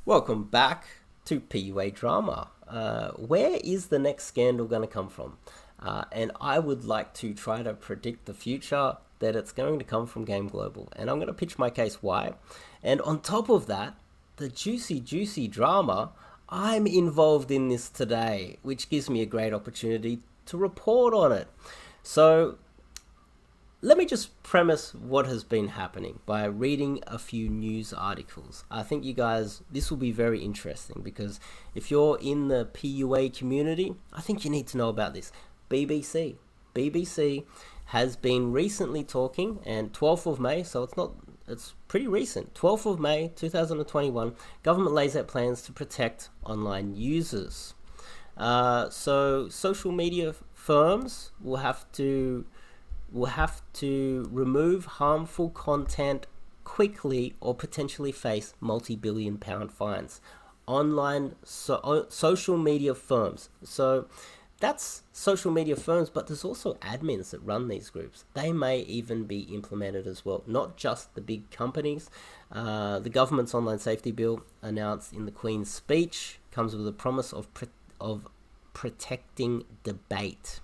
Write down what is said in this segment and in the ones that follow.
Welcome back to PUA Drama. Where is the next scandal going to come from? And I would like to try to predict the future that it's going to come from Game Global. And I'm going to pitch my case why. And on top of that, the juicy drama, I'm involved in this today, which gives me a great opportunity to report on it. So let me just premise what has been happening by reading a few news articles. I think you guys, this will be very interesting because if you're in the PUA community, I think you need to know about this. BBC has been recently talking, and 12th of May, so it's pretty recent. 12th of May 2021, government lays out plans to protect online users. So social media firms will have to remove harmful content quickly or potentially face multi-billion pound fines. Online social media firms. So that's social media firms, but there's also admins that run these groups. They may even be implemented as well, not just the big companies. The government's online safety bill, announced in the Queen's speech, comes with a promise of protecting debate.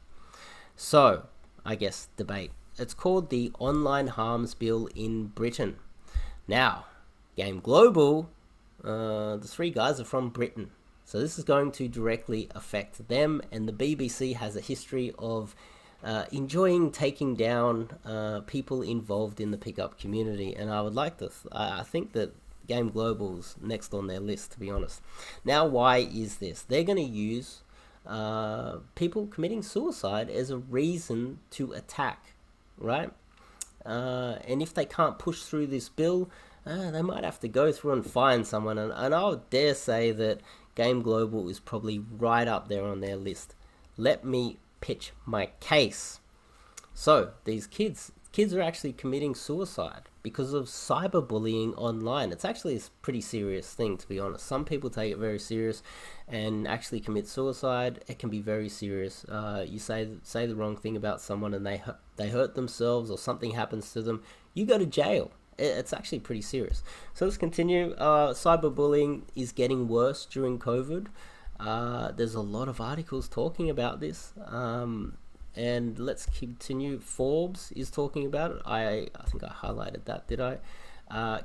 So, I guess, debate. It's called the Online Harms Bill in Britain. Now, Game Global, the three guys are from Britain. So this is going to directly affect them, and the BBC has a history of enjoying taking down people involved in the pickup community, and I think that Game Global's next on their list, to be honest. Now, why is this? They're going to use people committing suicide as a reason to attack, right? And if they can't push through this bill, they might have to go through and find someone, and I would dare say that Game Global is probably right up there on their list. Let me pitch my case. So these kids are actually committing suicide because of cyberbullying online. It's actually a pretty serious thing, to be honest. Some people take it very serious and actually commit suicide. It can be very serious. You say the wrong thing about someone and they hurt themselves or something happens to them, you go to jail. It's actually pretty serious. So let's continue. Cyberbullying is getting worse during COVID. There's a lot of articles talking about this. And let's continue. Forbes is talking about it. I think I highlighted that, did I?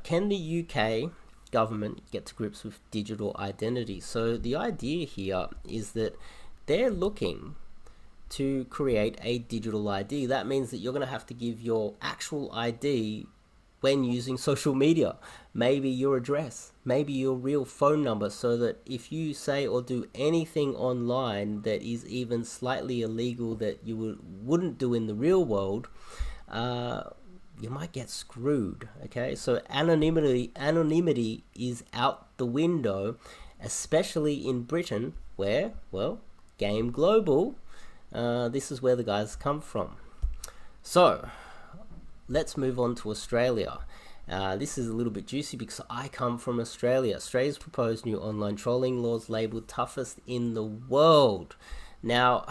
Can the UK government get to grips with digital identity? So the idea here is that they're looking to create a digital ID. That means that you're going to have to give your actual ID when using social media, maybe your address, maybe your real phone number, so that if you say or do anything online that is even slightly illegal that you wouldn't do in the real world, you might get screwed. Okay, so anonymity is out the window, especially in Britain, where, well, Game Global, this is where the guys come from. So let's move on to Australia. This is a little bit juicy because I come from Australia. Australia's proposed new online trolling laws labelled toughest in the world. Now,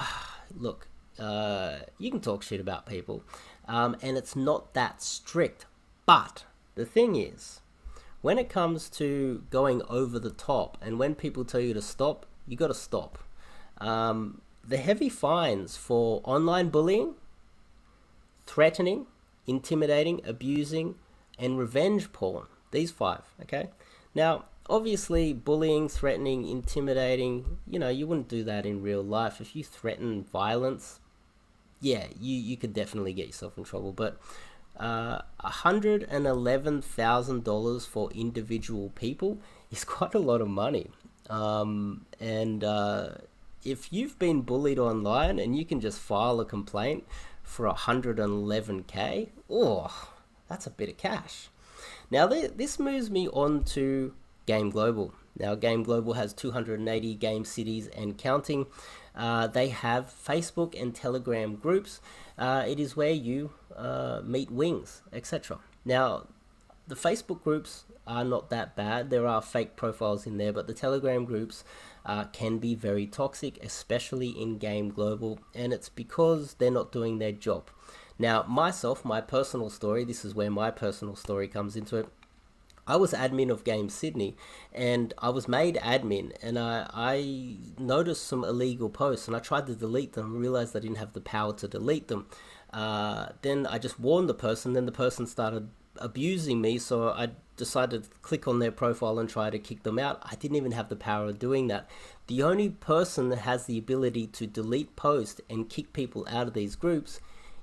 look, you can talk shit about people, and it's not that strict. But the thing is, when it comes to going over the top and when people tell you to stop, you got to stop. The heavy fines for online bullying, threatening, intimidating, abusing, and revenge porn. These 5, okay? Now, obviously, bullying, threatening, intimidating, you wouldn't do that in real life. If you threaten violence, yeah, you could definitely get yourself in trouble. But $111,000 for individual people is quite a lot of money. If you've been bullied online and you can just file a complaint for $111K, that's a bit of cash. Now this moves me on to Game Global. Now Game Global has 280 game cities and counting. They have Facebook and Telegram groups. It is where you meet wings, etc. Now the Facebook groups are not that bad. There are fake profiles in there, but the Telegram groups can be very toxic, especially in Game Global, and it's because they're not doing their job. Now, my personal story, this is where my personal story comes into it. I was admin of Game Sydney, and I was made admin, and I noticed some illegal posts, and I tried to delete them, realized I didn't have the power to delete them. Then I just warned the person, then the person started abusing me, so I decided to click on their profile and try to kick them out. I didn't even have the power of doing that. The only person that has the ability to delete posts and kick people out of these groups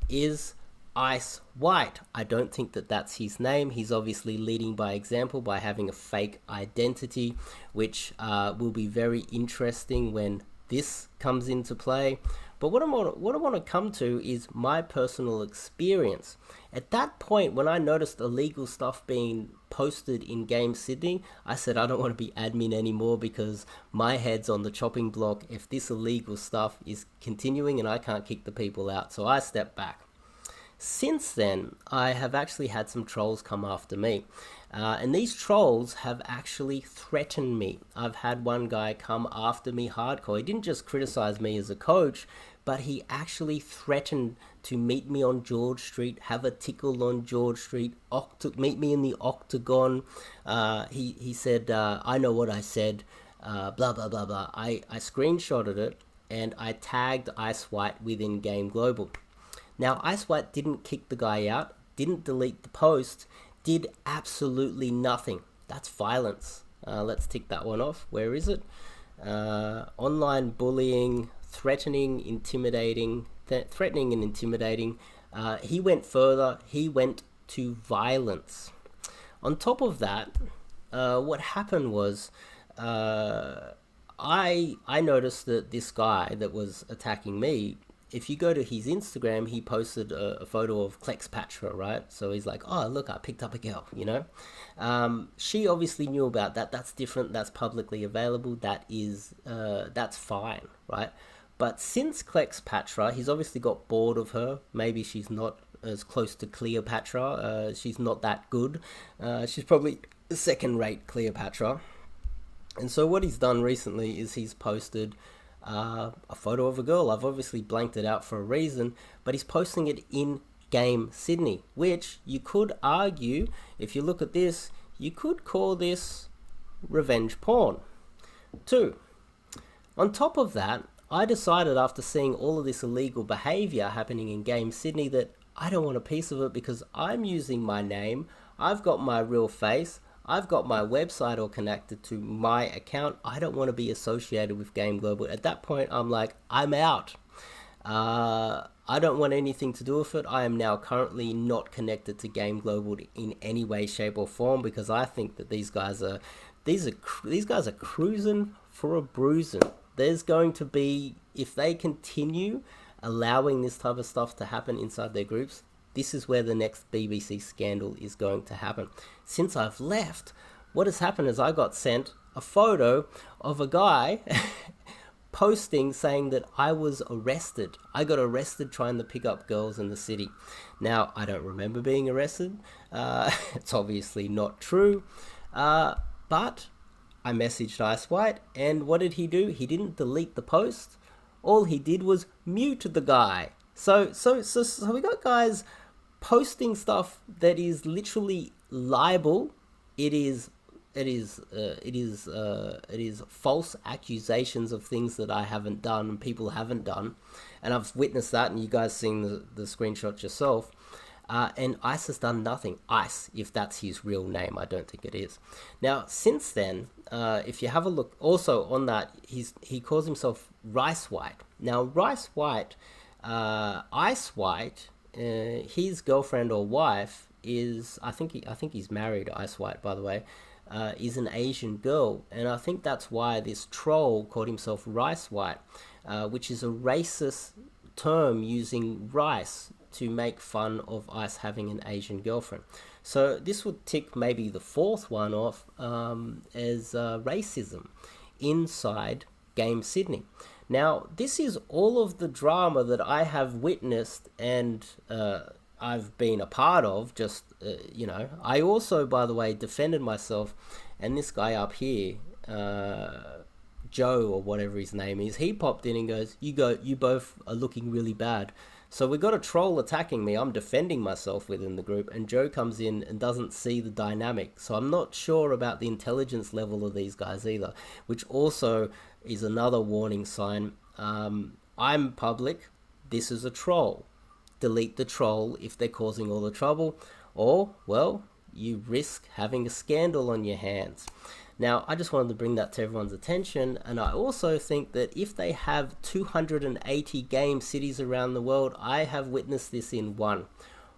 is Ice White. I don't think that that's his name. He's obviously leading by example by having a fake identity, which will be very interesting when this comes into play. But what I want to come to is my personal experience. At that point, when I noticed illegal stuff being posted in Game Sydney, I said I don't want to be admin anymore because my head's on the chopping block if this illegal stuff is continuing and I can't kick the people out. So I stepped back. Since then, I have actually had some trolls come after me. And these trolls have actually threatened me. I've had one guy come after me hardcore. He didn't just criticize me as a coach, but he actually threatened to meet me on George Street, have a tickle on George Street, meet me in the Octagon. He said, I know what I said, blah, blah, blah, blah. I screenshotted it, and I tagged Ice White within Game Global. Now, Ice White didn't kick the guy out, didn't delete the post, did absolutely nothing. That's violence. Let's tick that one off. Where is it? Online bullying, threatening and intimidating. He went further. He went to violence. On top of that, what happened was I noticed that this guy that was attacking me, if you go to his Instagram, he posted a photo of Cleopatra, right? So he's like, oh, look, I picked up a girl, you know? She obviously knew about that. That's different. That's publicly available. That's fine, right? But since Cleopatra, he's obviously got bored of her. Maybe she's not as close to Cleopatra. She's not that good. She's probably second-rate Cleopatra. And so what he's done recently is he's posted a photo of a girl. I've obviously blanked it out for a reason, but he's posting it in Game Sydney, which you could argue, if you look at this, you could call this revenge porn. 2. On top of that, I decided after seeing all of this illegal behavior happening in Game Sydney that I don't want a piece of it because I'm using my name, I've got my real face, I've got my website all connected to my account. I don't want to be associated with Game Global. At that point, I'm like, I'm out. I don't want anything to do with it. I am now currently not connected to Game Global in any way, shape, or form because I think that these guys are cruising for a bruising. There's going to be, if they continue allowing this type of stuff to happen inside their groups, this is where the next BBC scandal is going to happen. Since I've left, what has happened is I got sent a photo of a guy posting saying that I was arrested. I got arrested trying to pick up girls in the city. Now, I don't remember being arrested. It's obviously not true. But I messaged Ice White, and what did he do? He didn't delete the post. All he did was mute the guy. So we got guys posting stuff that is literally libel. It is false accusations of things that I haven't done and people haven't done, and I've witnessed that, and you guys seen the screenshot yourself. And Ice has done nothing. Ice, if that's his real name, I don't think it is. Now, since then, if you have a look, also on that, he calls himself Rice White. Now, Rice White, Ice White, his girlfriend or wife is, I think he's married, Ice White, by the way, is an Asian girl, and I think that's why this troll called himself Rice White, which is a racist term using rice to make fun of Ice having an Asian girlfriend. So this would tick maybe the fourth one off as racism inside Game Sydney. Now, this is all of the drama that I have witnessed and I've been a part of, just, I also, by the way, defended myself, and this guy up here, Joe or whatever his name is, he popped in and goes, you both are looking really bad. So we got a troll attacking me. I'm defending myself within the group, and Joe comes in and doesn't see the dynamic. So I'm not sure about the intelligence level of these guys either, which also is another warning sign. I'm public. This is a troll. Delete the troll if they're causing all the trouble, or, well, you risk having a scandal on your hands. Now, I just wanted to bring that to everyone's attention, and I also think that if they have 280 game cities around the world, I have witnessed this in one.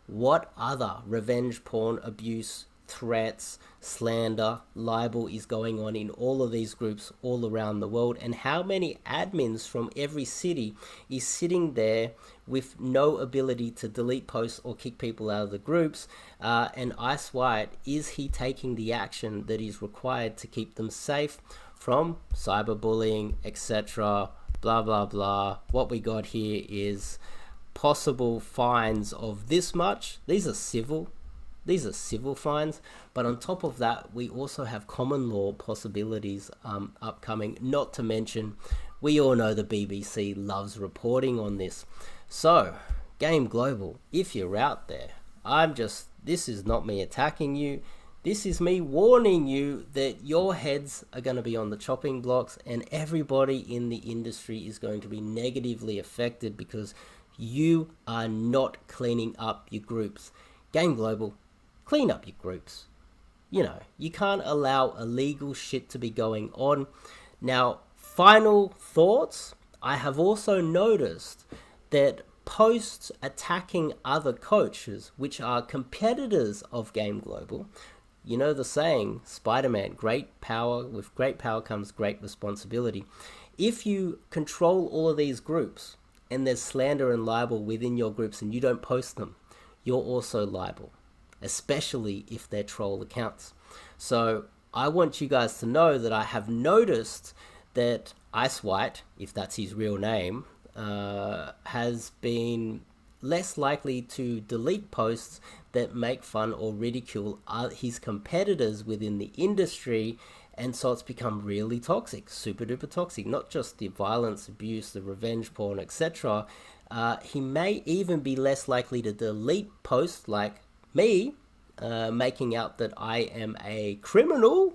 What other revenge porn, abuse, threats, slander, libel is going on in all of these groups all around the world, and how many admins from every city is sitting there with no ability to delete posts or kick people out of the groups, and Ice White, is he taking the action that is required to keep them safe from cyberbullying, etc., blah blah blah. What we got here is possible fines of this much. These are civil fines, but on top of that, we also have common law possibilities upcoming, not to mention, we all know the BBC loves reporting on this. So, Game Global, if you're out there, this is not me attacking you, this is me warning you that your heads are going to be on the chopping blocks, and everybody in the industry is going to be negatively affected because you are not cleaning up your groups. Game Global, clean up your groups. You can't allow illegal shit to be going on. Now, final thoughts. I have also noticed that posts attacking other coaches, which are competitors of Game Global, you know the saying, Spider-Man, with great power comes great responsibility. If you control all of these groups and there's slander and libel within your groups and you don't post them, you're also liable, especially if they're troll accounts. So I want you guys to know that I have noticed that Ice White, if that's his real name, has been less likely to delete posts that make fun or ridicule his competitors within the industry, and so it's become really toxic, super duper toxic. Not just the violence, abuse, the revenge porn, etc. He may even be less likely to delete posts like me, making out that I am a criminal,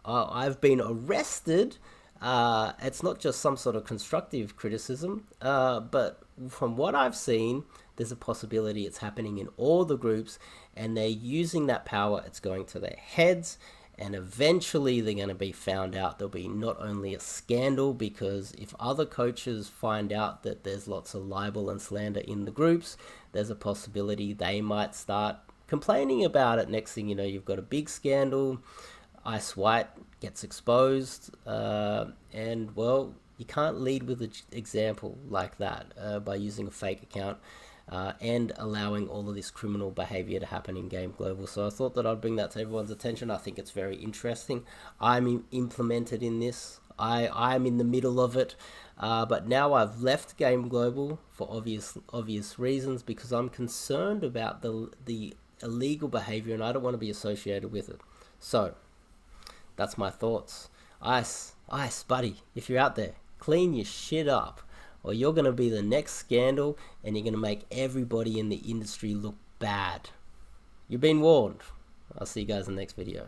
I've been arrested. It's not just some sort of constructive criticism, but from what I've seen, there's a possibility it's happening in all the groups, and they're using that power. It's going to their heads, and eventually they're going to be found out. There'll be not only a scandal, because if other coaches find out that there's lots of libel and slander in the groups, there's a possibility they might start complaining about it. Next thing you know, you've got a big scandal. Ice White gets exposed, and well, you can't lead with an example like that by using a fake account and allowing all of this criminal behavior to happen in Game Global. So I thought that I'd bring that to everyone's attention. I think it's very interesting. I'm implemented in this. I'm in the middle of it, but now I've left Game Global for obvious reasons, because I'm concerned about the illegal behavior and I don't want to be associated with it. So that's my thoughts. Ice, buddy, if you're out there, clean your shit up, or you're going to be the next scandal and you're going to make everybody in the industry look bad. You've been warned. I'll see you guys in the next video.